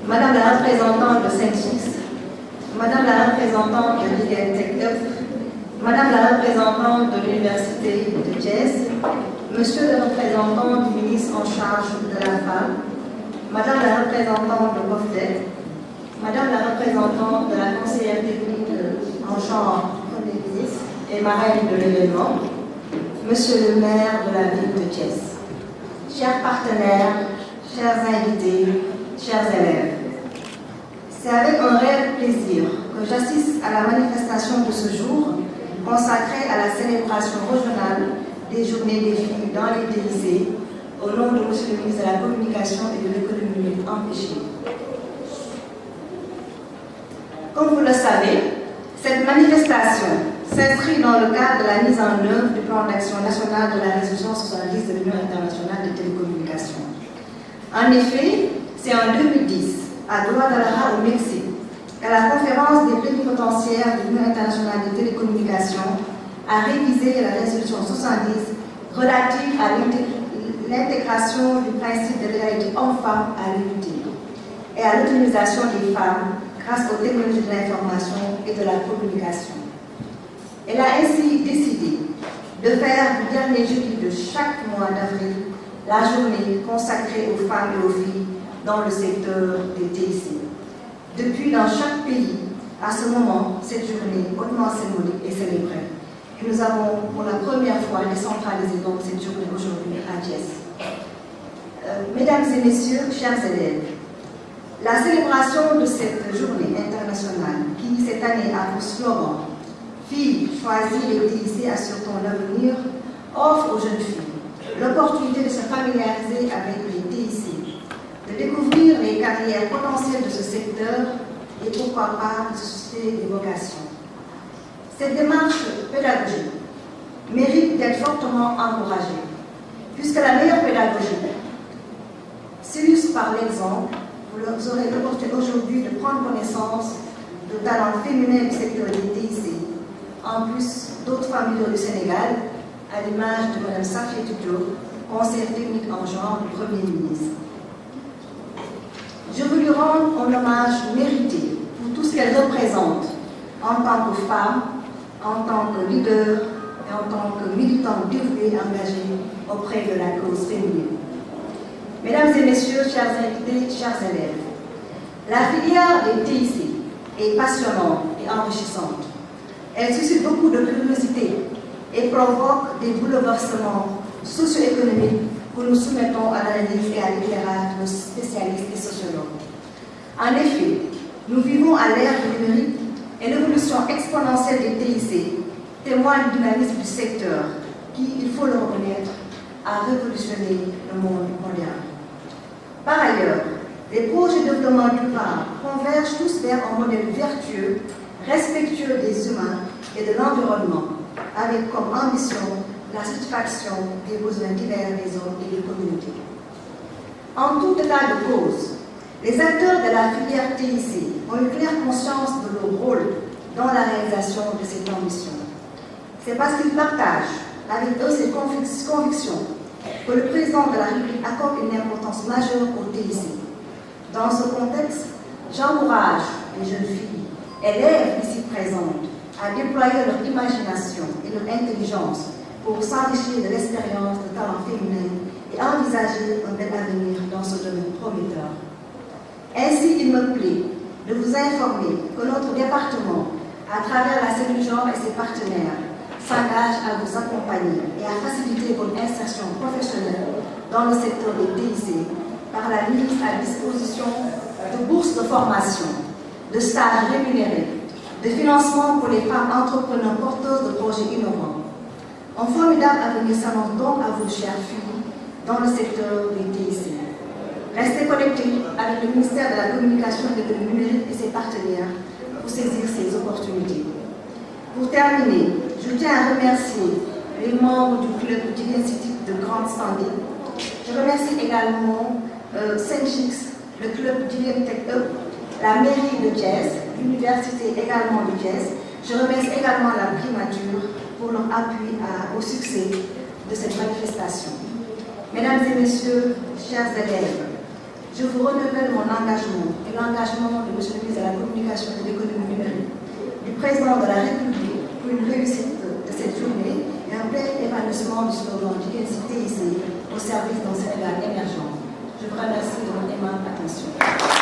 Madame la représentante de Saint-Chix, Madame la représentante de l'IDTEC, Madame la représentante de l'Université de Thiès, Monsieur le représentant du ministre en charge de la femme, Madame la représentante de Bofdet, Madame la représentante de la conseillère technique en genre du Premier ministre et marraine de l'événement, Monsieur le maire de la ville de Thiès, chers partenaires, chers invités, chers élèves, c'est avec un réel plaisir que j'assiste à la manifestation de ce jour consacrée à la célébration régionale des journées des filles dans les TIC au nom de M. le ministre de la Communication et de l'Économie numérique empêchée. Comme vous le savez, cette manifestation s'inscrit dans le cadre de la mise en œuvre du plan d'action national de la résolution 70 de l'Union internationale des télécommunications. En effet, c'est en 2010, à Guadalajara au Mexique, que la conférence des plénipotentiaires de l'Union internationale des télécommunications a révisé la résolution 70 relative à l'intégration du principe de l'égalité homme-femme à l'unité et à l'autonomisation des femmes grâce aux technologies de l'information et de la communication. Elle a ainsi décidé de faire du dernier jeudi de chaque mois d'avril la journée consacrée aux femmes et aux filles dans le secteur des TIC. Depuis, dans chaque pays, à ce moment, cette journée hautement symbolique est célébrée. Et nous avons pour la première fois décentralisé donc cette journée aujourd'hui à Thiès. Mesdames et messieurs, chers élèves, la célébration de cette journée internationale qui, cette année, a pour slogan « Filles, choisis les TIC, assure ton avenir », offre aux jeunes filles l'opportunité de se familiariser avec les TIC, de découvrir les carrières potentielles de ce secteur et pourquoi pas de susciter des vocations. Cette démarche pédagogique mérite d'être fortement encouragée, puisque la meilleure pédagogie s'illustre par l'exemple. Vous aurez l'opportunité aujourd'hui de prendre connaissance de talents féminins du secteur des TIC, en plus d'autres familles du Sénégal, à l'image de Mme Safia Diop, conseillère technique en genre du Premier ministre. Je veux lui rendre un hommage mérité pour tout ce qu'elle représente en tant que femme, en tant que leader et en tant que militante dévouée engagée auprès de la cause féminine. Mesdames et messieurs, chers invités, chers élèves, la filière des TIC est passionnante et enrichissante. Elle suscite beaucoup de curiosité et provoque des bouleversements socio-économiques que nous soumettons à l'analyse et à l'éclairage de nos spécialistes et sociologues. En effet, nous vivons à l'ère du numérique et l'évolution exponentielle des TIC témoigne du dynamisme du secteur qui, il faut le reconnaître, a révolutionné le monde mondial. Par ailleurs, les projets de développement durable convergent tous vers un modèle vertueux, respectueux des humains et de l'environnement, avec comme ambition la satisfaction des besoins divers des hommes et des communautés. En tout état de cause, les acteurs de la filière TIC ont une claire conscience de leur rôle dans la réalisation de cette ambition. C'est parce qu'ils partagent avec eux ces convictions que le président de la République accorde une importance majeure au TIC. Dans ce contexte, j'encourage les jeunes filles, élèves ici présentes, à déployer leur imagination et leur intelligence pour s'enrichir de l'expérience de talents féminins et envisager un bel avenir dans ce domaine prometteur. Ainsi, il me plaît de vous informer que notre département, à travers la cellule genre et ses partenaires, s'engage à vous accompagner et à faciliter votre insertion professionnelle dans le secteur des TIC par la mise à disposition de bourses de formation, de stages rémunérés, de financement pour les femmes entrepreneurs porteuses de projets innovants. Un formidable avenir s'annonce donc à vous, chères filles, dans le secteur des TIC. Restez connectés avec le ministère de la Communication et de l'Économie numérique et ses partenaires pour saisir ces opportunités. Pour terminer, je tiens à remercier les membres du club d'Institut de grande standing. Je remercie également Saint-Chix, le club d'IDTEC, la mairie de Thiès, l'université également de Thiès. Je remercie également la primature pour leur appui au succès de cette manifestation. Mesdames et messieurs, chers élèves, Je vous renouvelle mon engagement et l'engagement de M. le ministre de la Communication et de l'Économie numérique, du Président de la République pour une réussite de cette journée et un plein épanouissement du slogan du TIC au service d'un Sénégal émergent. Je vous remercie de votre aimable attention.